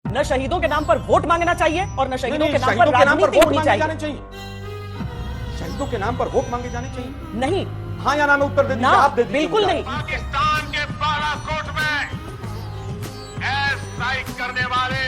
न शहीदों के नाम पर वोट मांगना चाहिए और न शहीदों के नाम पर राजनीति होनी चाहिए। शहीदों के नाम पर वोट मांगे जाने चाहिए? नहीं। हाँ या ना में उत्तर दे दीजिए, आप दे दीजिए। बिल्कुल नहीं। पाकिस्तान के बालाकोट में एयरस्ट्राइक करने वाले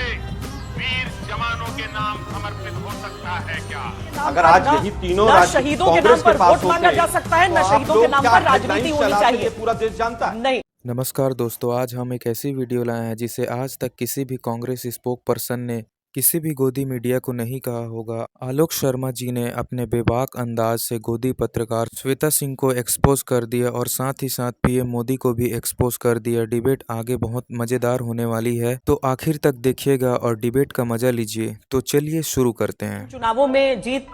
वीर जवानों के नाम समर्पित हो सकता है क्या? अगर आज यही तीनों राज्य शहीदों के नाम पर वोट मांगा जा सकता है, न शहीदों के नाम पर राजनीति होनी चाहिए। पूरा देश जानता है। नहीं। नमस्कार दोस्तों, आज हम एक ऐसी वीडियो लाए हैं जिसे आज तक किसी भी कांग्रेस स्पोक पर्सन ने किसी भी गोदी मीडिया को नहीं कहा होगा। आलोक शर्मा जी ने अपने बेबाक अंदाज से गोदी पत्रकार श्वेता सिंह को एक्सपोज कर दिया और साथ ही साथ पीएम मोदी को भी एक्सपोज कर दिया। डिबेट आगे बहुत मजेदार होने वाली है, तो आखिर तक देखिएगा और डिबेट का मजा लीजिए। तो चलिए शुरू करते हैं। चुनावों में जीत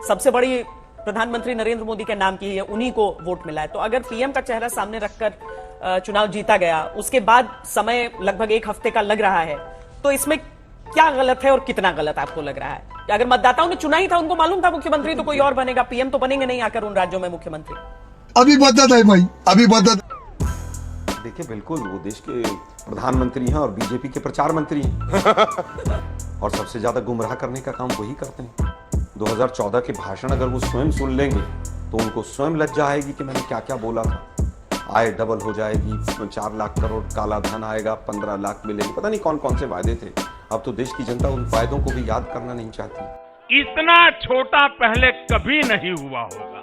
सबसे बड़ी प्रधानमंत्री नरेंद्र मोदी के नाम की है, उन्हीं को वोट मिला है। तो अगर पीएम का चेहरा सामने रखकर चुनाव जीता गया, उसके बाद समय लगभग एक हफ्ते का लग रहा है, तो इसमें क्या गलत है और कितना गलत आपको लग रहा है? अगर मतदाताओं ने चुना ही था, उनको मालूम था मुख्यमंत्री तो कोई और बनेगा, पीएम तो बनेंगे नहीं आकर उन राज्यों में मुख्यमंत्री। अभी बदत है भाई, अभी बदत। देखिए बिल्कुल वो देश के प्रधानमंत्री हैं और बीजेपी के प्रचार मंत्री हैं और सबसे ज्यादा गुमराह करने का काम वही करते हैं। 2014 के भाषण अगर वो स्वयं सुन लेंगे तो उनको स्वयं लज्जा आएगी कि मैंने क्या क्या बोला था। आय डबल हो जाएगी, 4 लाख करोड़ काला धन आएगा, 15 लाख मिलेंगे, पता नहीं कौन कौन से वायदे थे। अब तो देश की जनता उन वायदों को भी याद करना नहीं चाहती। इतना छोटा पहले कभी नहीं हुआ होगा।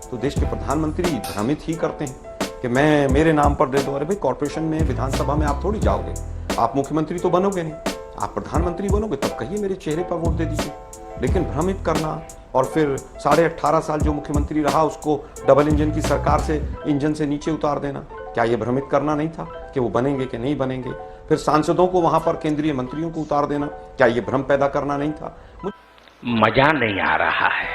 तो देश के प्रधानमंत्री भ्रमित ही करते हैं कि मैं मेरे नाम पर दे दो। अरे भाई, कॉर्पोरेशन में विधानसभा में आप थोड़ी जाओगे, आप मुख्यमंत्री तो बनोगे नहीं, आप प्रधानमंत्री बनोगे तब कहिए मेरे चेहरे पर वोट दे दीजिए। लेकिन भ्रमित करना और फिर 18.5 साल जो मुख्यमंत्री रहा उसको डबल इंजन की सरकार से इंजन से नीचे उतार देना, क्या ये भ्रमित करना नहीं था कि वो बनेंगे कि नहीं बनेंगे? फिर सांसदों को वहां पर केंद्रीय मंत्रियों को उतार देना, क्या ये भ्रम पैदा करना नहीं था? मजा नहीं आ रहा है।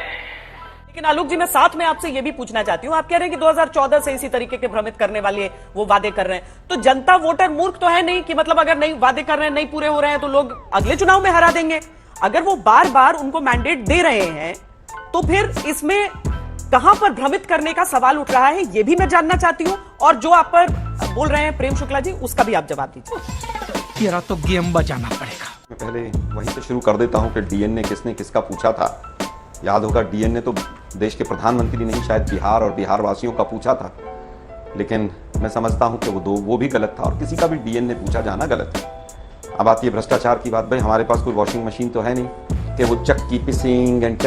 लेकिन आलोक जी, मैं साथ में आपसे ये भी पूछना चाहती हूँ, आप कह रहे हैं कि 2014 से इसी तरीके के भ्रमित करने वाले वो वादे कर रहे हैं, तो जनता वोटर मूर्ख तो है नहीं कि मतलब अगर नहीं वादे कर रहे हैं, नहीं पूरे हो रहे हैं तो लोग अगले चुनाव में हरा देंगे। अगर वो बार बार उनको मैंडेट दे रहे हैं तो फिर इसमें कहां पर भ्रमित करने का सवाल उठ रहा है, ये भी मैं जानना चाहती हूं। और जो आप पर बोल रहे हैं प्रेम शुक्ला जी, उसका भी आप जवाब दीजिए। तेरा तो गेम बचाना पड़ेगा। मैं पहले वहीं से शुरू कर देता हूं कि डीएनए किसने किसका पूछा था। याद होगा, डीएनए तो देश के प्रधानमंत्री ने ही शायद बिहार और बिहार वासियों का पूछा था। लेकिन मैं समझता हूं कि वो भी गलत था और किसी का भी डीएनए पूछा जाना गलत है। अब आती है भ्रष्टाचार की बात। भाई, हमारे पास कोई वॉशिंग मशीन तो है नहीं कि वो चक्की पिसिंग एंड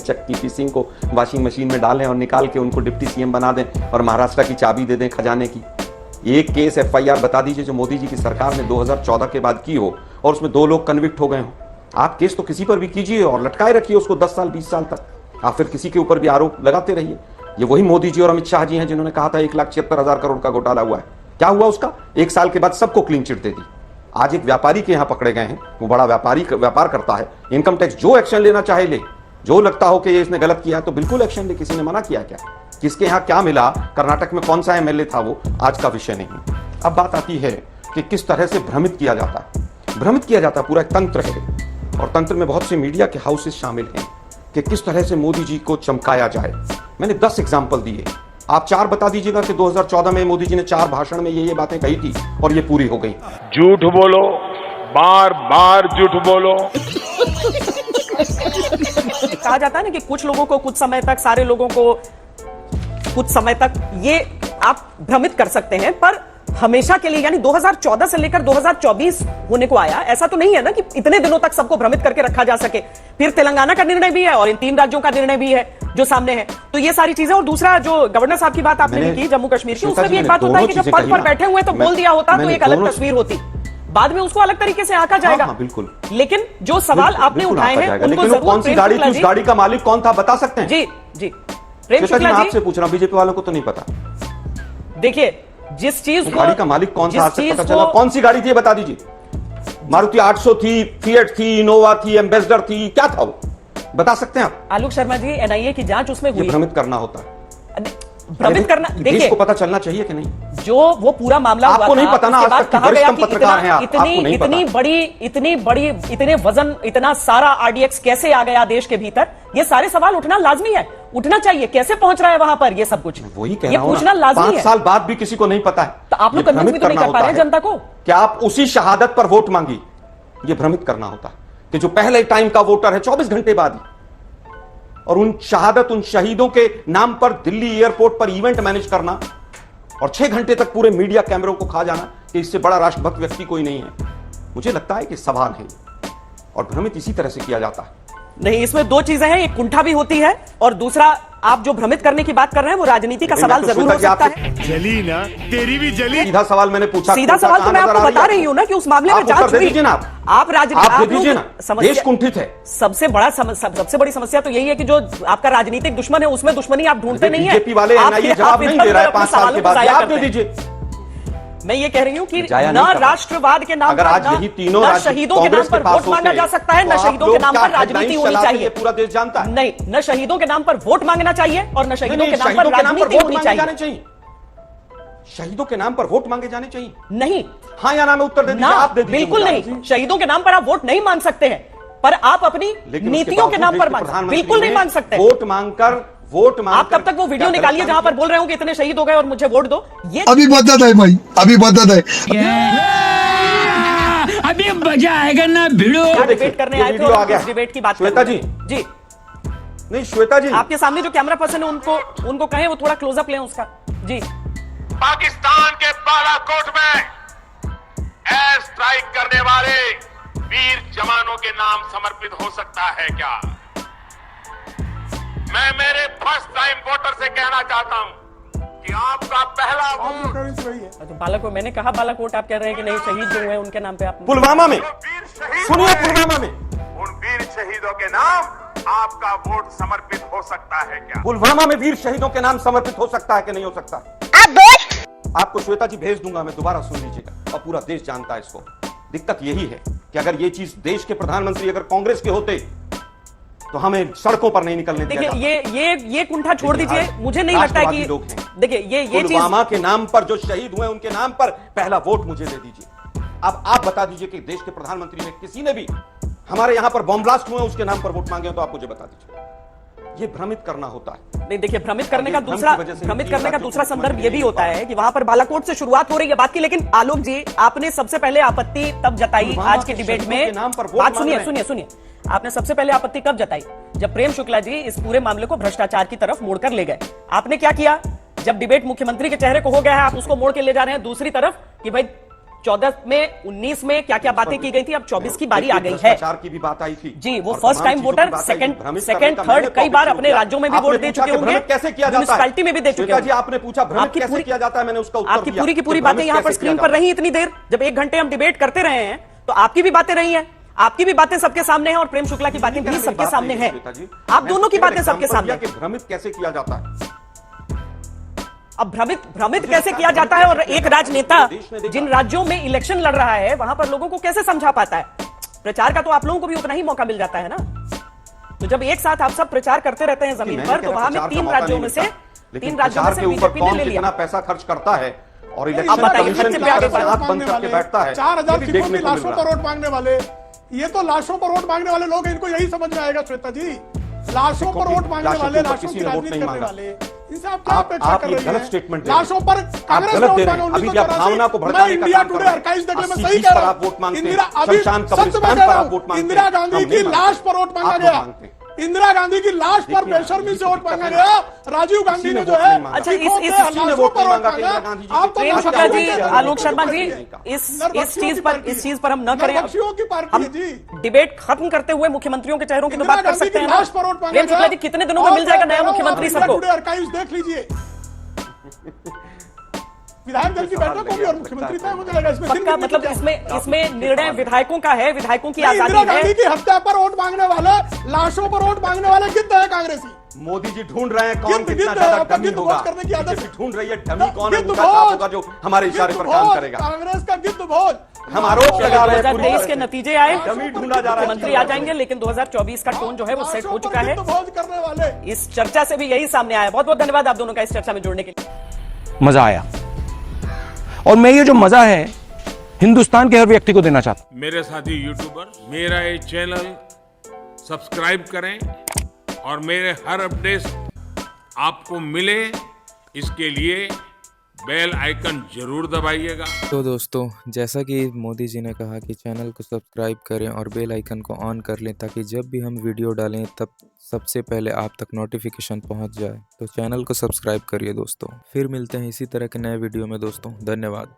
चक्की पिसिंग को वॉशिंग मशीन में डालें और निकाल के उनको डिप्टी सीएम बना दें और महाराष्ट्र की चाबी दे दें खजाने की। एक केस एफआईआर बता दीजिए जो मोदी जी की सरकार ने 2014 के बाद की हो और उसमें 2 लोग कन्विक्ट हो गए हो। आप केस तो किसी पर भी कीजिए और लटकाए रखिए उसको 10 साल 20 साल तक। आप फिर किसी के ऊपर भी आरोप लगाते रहिए। ये वही मोदी जी और अमित शाह जी हैं जिन्होंने कहा था 1,76,000 करोड़ का घोटाला हुआ है। क्या हुआ उसका? 1 साल के बाद सबको क्लीन चिट दे दी। आज एक व्यापारी के यहां पकड़े गए हैं, वो बड़ा व्यापार करता है। इनकम टैक्स जो एक्शन लेना चाहे ले, जो लगता हो कि ये इसने गलत किया तो बिल्कुल एक्शन ले। किसी ने मना किया क्या? किसके यहां क्या मिला, कर्नाटक में कौन सा एमएलए था, वो आज का विषय नहीं। अब बात आती है कि किस तरह से भ्रमित किया जाता है। भ्रमित किया जाता पूरा एक तंत्र है और तंत्र में बहुत से मीडिया के हाउसेस शामिल हैं कि किस तरह से मोदी जी को चमकाया जाए। मैंने 10 एग्जाम्पल दिए, आप 4 बता दीजिएगा कि 2014 में मोदी जी ने 4 भाषण में ये बातें कही थी और ये पूरी हो गई। झूठ बोलो, बार बार झूठ बोलो। कहा जाता है ना कि कुछ लोगों को कुछ समय तक, सारे लोगों को कुछ समय तक ये आप भ्रमित कर सकते हैं, पर हमेशा के लिए, यानी 2014 से लेकर 2024 होने को आया, ऐसा तो नहीं है ना कि इतने दिनों तक सबको भ्रमित करके रखा जा सके। फिर तेलंगाना का निर्णय भी है और इन 3 राज्यों का निर्णय भी है जो सामने है। तो ये सारी चीजें, और दूसरा जो गवर्नर साहब की बात आपने की जम्मू कश्मीर की, उसमें भी एक बात होता है कि जब पद पर बैठे हुए तो बोल दिया होता तो एक अलग तस्वीर होती, बाद में उसको अलग तरीके से आंका जाएगा। बिल्कुल। लेकिन जो सवाल आपने उठाए हैं उनको जरूर, कौन सी गाड़ी थी, उस गाड़ी का मालिक कौन था, बता सकते हैं? जी जी, प्रेम शुक्ला जी, आपसे पूछ रहा हूं, बीजेपी वालों को तो नहीं पता। देखिए, जिस चीज को, गाड़ी का मालिक कौन था, आपसे पता चला? कौन सी गाड़ी थी बता दीजिए। मारुति 800 थी, फिएट थी, इनोवा थी, एम्बेसडर थी, क्या था वो, बता सकते हैं आप? आलोक शर्मा जी, एनआईए की जांच उसमें हुई। भ्रमित करना होता है, भ्रमित करना। देखिए, को पता चलना चाहिए कि नहीं? जो वो पूरा मामला हुआ आपको नहीं पता ना, आज तक कहा गया कि पत्रकार हैं आप, इतनी बड़ी इतने वजन, इतना सारा आरडीएक्स कैसे आ गया देश के भीतर, ये सारे सवाल उठना लाजमी है, उठना चाहिए। कैसे पहुंच रहा है वहां पर, ये सब कुछ वही कह ये रहा हूं, पूछना लाजमी है। 5 साल बाद भी किसी को नहीं पता है। तो आप लोग कन्विंस भी तो नहीं कर पा रहे हैं जनता को। क्या आप उसी शहादत पर वोट मांगी, ये भ्रमित करना होता है कि जो पहले टाइम का वोटर है 24 घंटे बाद ही, और उन शहादत, उन शहीदों के नाम पर दिल्ली एयरपोर्ट पर इवेंट मैनेज करना और 6 घंटे तक पूरे मीडिया कैमरों को खा जाना कि इससे बड़ा राष्ट्रभक्त व्यक्ति कोई नहीं है। मुझे लगता है कि सवाल है और भ्रमित इसी तरह से किया जाता है। नहीं, इसमें दो चीजें हैं, एक कुंठा भी होती है और दूसरा आप जो भ्रमित करने की बात कर रहे हैं वो राजनीति का सवाल जरूर हो सकता है। जली ना, तेरी भी जली। सीधा सवाल मैंने पूछा, सीधा सवाल तो मैं आपको बता रही हूं ना कि उस मामले में जांच हुई। आप देश कुंठित है। सबसे बड़ी समस्या तो यही है कि जो आपका राजनीतिक दुश्मन है उसमें दुश्मनी आप ढूंढते नहीं है। बीजेपी वाले एनआईए जवाब नहीं दे रहा है 5 साल के बाद, आप दे दीजिए। मैं ये कह रही हूं कि न राष्ट्रवाद के नाम अगर आज यही तीनों न शहीदों के नाम पर वोट मांगा जा सकता है, न शहीदों के नाम पर राजनीति होनी चाहिए। पूरा देश जानता है। नहीं, न शहीदों के नाम पर वोट मांगना चाहिए और न शहीदों के नाम पर राजनीति होनी चाहिए। शहीदों के नाम पर वोट मांगे जाने चाहिए? नहीं। हाँ या ना में उत्तर दे दीजिए, आप दे दीजिए। बिल्कुल नहीं, शहीदों के नाम पर आप वोट नहीं मांग सकते हैं, पर आप अपनी नीतियों के नाम पर बिल्कुल नहीं मांग सकते। वोट मांगकर आप तब तक वो वीडियो निकालिए जहां पर बोल रहे हो कि इतने शहीद हो गए और मुझे वोट दो। ये अभी बदत है भाई, अभी बदत है। अभी मजा आएगा ना भिड़ो। डिबेट करने आए थे और इस डिबेट की बात श्वेता जी जी नहीं, श्वेता जी आपके सामने जो कैमरा पर्सन है उनको कहें वो थोड़ा क्लोजअप लें उसका। जी, पाकिस्तान के बालाकोट में एयर स्ट्राइक करने वाले वीर जवानों के नाम समर्पित हो सकता है क्या? मैं मेरे फर्स्ट टाइम वोटर से कहना चाहता हूं कि आपका पहला वोट तो बालाकोट, मैंने कहा बालाकोट, आप कह रहे हैं कि नहीं शहीद जो हुए उनके नाम पे आप पुलवामा में वीर शहीद सुनिए, पुलवामा में उन वीर शहीदों के नाम आपका वोट समर्पित हो सकता है क्या? पुलवामा में वीर शहीदों के नाम समर्पित हो सकता है कि नहीं हो सकता? आपको श्वेता जी भेज दूंगा, मैं दोबारा सुन लीजिएगा, और पूरा देश जानता है इसको। दिक्कत यही है कि अगर ये चीज देश के प्रधानमंत्री अगर कांग्रेस के होते तो हमें सड़कों पर नहीं निकलने दिया जाता। देखिए ये कुंठा छोड़ दीजिए, मुझे नहीं लगता है कि देखिए ये चीज पुलवामा के नाम पर जो शहीद हुए उनके नाम पर पहला वोट मुझे दे दीजिए। अब आप बता दीजिए कि देश के प्रधानमंत्री ने किसी ने भी हमारे यहां पर बॉम्ब ब्लास्ट हुए उसके नाम पर वोट मांगे तो आप मुझे बता दीजिए। ये भ्रमित करना होता है। नहीं, देखिए भ्रमित करने का दूसरा संदर्भ ये भी होता है कि वहां पर बालाकोट से शुरुआत हो रही है बात की, लेकिन आलोक जी आपने सबसे पहले आपत्ति तब जताई आज के डिबेट में। बात सुनिए, आपने सबसे पहले आपत्ति कब जताई? जब प्रेम शुक्ला जी इस पूरे मामले को भ्रष्टाचार की तरफ मोड़कर ले गए। आपने क्या किया? जब डिबेट मुख्यमंत्री के चेहरे को हो गया है, आप उसको मोड़ के ले जा रहे हैं दूसरी तरफ कि भाई 14 में 19 में क्या क्या बातें की गई थी, अब 24 की बारी आ गई है। भ्रष्टाचार की भी बात आई थी जी, वो first time voter, second third कई बार अपने राज्यों में भी वोट दे चुके होंगे, कैसे किया जाता है, म्युनिसिपैलिटी में भी दे चुके होंगे। आपने पूछा भ्रमित कैसे किया जाता है, मैंने उसका उत्तर आपकी पूरी की पूरी बातें यहाँ पर स्क्रीन पर रही इतनी देर, जब 1 घंटे हम डिबेट करते रहे हैं तो आपकी भी बातें रही हैं, आपकी भी बातें सबके सामने हैं और प्रेम शुक्ला की बातें भी सबके सामने हैं। आप दोनों की बातें सबके सामने। भ्रमित कैसे किया जाता है? अब भ्रमित कैसे किया जाता है? और एक राजनेता जिन राज्यों में इलेक्शन लड़ रहा है वहां पर लोगों को कैसे समझा पाता है? प्रचार का तो आप लोगों को भी उतना ही मौका मिल जाता है ना। तो जब एक साथ आप सब प्रचार करते रहते हैं जमीन पर, तो वहां में 3 राज्यों में से बीजेपी ने ले लिया। पैसा खर्च करता है और अब बताइए, इलेक्शन हाथ बंद करके बैठता है। 4000 सिखों की लाशों पर वोट मांगने वाले, ये तो लाशों पर वोट मांगने वाले लोग हैं, इनको यही समझ में आएगा श्वेता जी। लाशों पर वोट मांगने वाले, लाशों की राजनीति करने वाले, इनसे आप क्या अपेक्षा कर रहे हैं? लाशों पर कांग्रेस ने वोट मांगा 1984। मैं इंडिया टुडे आर्काइव्स देखने में सही कह रहा हूं। इंदिरा, अभी सच में कह रहा हूं, इंदिरा गांधी की लाश पर वोट मांगा गया। इंदिरा गांधी की लाश पर बेशर्मी से वोट मांगा गया। राजीव गांधी ने जो है, अच्छा इस प्रेम शुक्ला जी, आलोक शर्मा जी, इस चीज पर हम न करें। हम डिबेट खत्म करते हुए मुख्यमंत्रियों के चेहरों की तो बात कर सकते हैं ना। प्रेम शुक्ला जी, कितने दिनों में मिल जाएगा नया मुख्यमंत्री सबको? देख लीजिए, विधायक दल की बैठक होगी और मुख्यमंत्री तय हो जाएगा। पक्का, मतलब इसमें निर्णय विधायकों का है, विधायकों की आजादी इंदिरा है। गांधी की हत्या पर वोट मांगने वाले, लाशों पर वोट मांगने वाले गिद्ध है कांग्रेसी। मोदी जी ढूंढ रहे हैं कौन गिद्ध कितना ज्यादा डमी गिद्ध होगा। भोज करने की आदत बीजेपी ढूंढ रही है डमी कौन है, गिद्ध उसका छाप भोज, होगा जो हमारे इशारे पर काम करेगा। कांग्रेस का गिद्ध भोज। हम आरोप लगा रहे हैं 2023 के नतीजे आए, डमी ढूंढा जा रहा है, मुख्यमंत्री आ जाएंगे, लेकिन 2024 का टोन जो है वो सेट हो चुका है। भोज करने वाले, इस चर्चा से भी यही सामने आया। बहुत बहुत धन्यवाद आप दोनों का इस चर्चा में जुड़ने के लिए। मजा आया, और मैं ये जो मजा है हिंदुस्तान के हर व्यक्ति को देना चाहता हूं। मेरे साथी यूट्यूबर, मेरा ये चैनल सब्सक्राइब करें और मेरे हर अपडेट आपको मिले, इसके लिए बेल आइकन जरूर दबाइएगा। तो दोस्तों, जैसा कि मोदी जी ने कहा कि चैनल को सब्सक्राइब करें और बेल आइकन को ऑन कर लें ताकि जब भी हम वीडियो डालें तब सबसे पहले आप तक नोटिफिकेशन पहुंच जाए। तो चैनल को सब्सक्राइब करिए दोस्तों। फिर मिलते हैं इसी तरह के नए वीडियो में दोस्तों। धन्यवाद।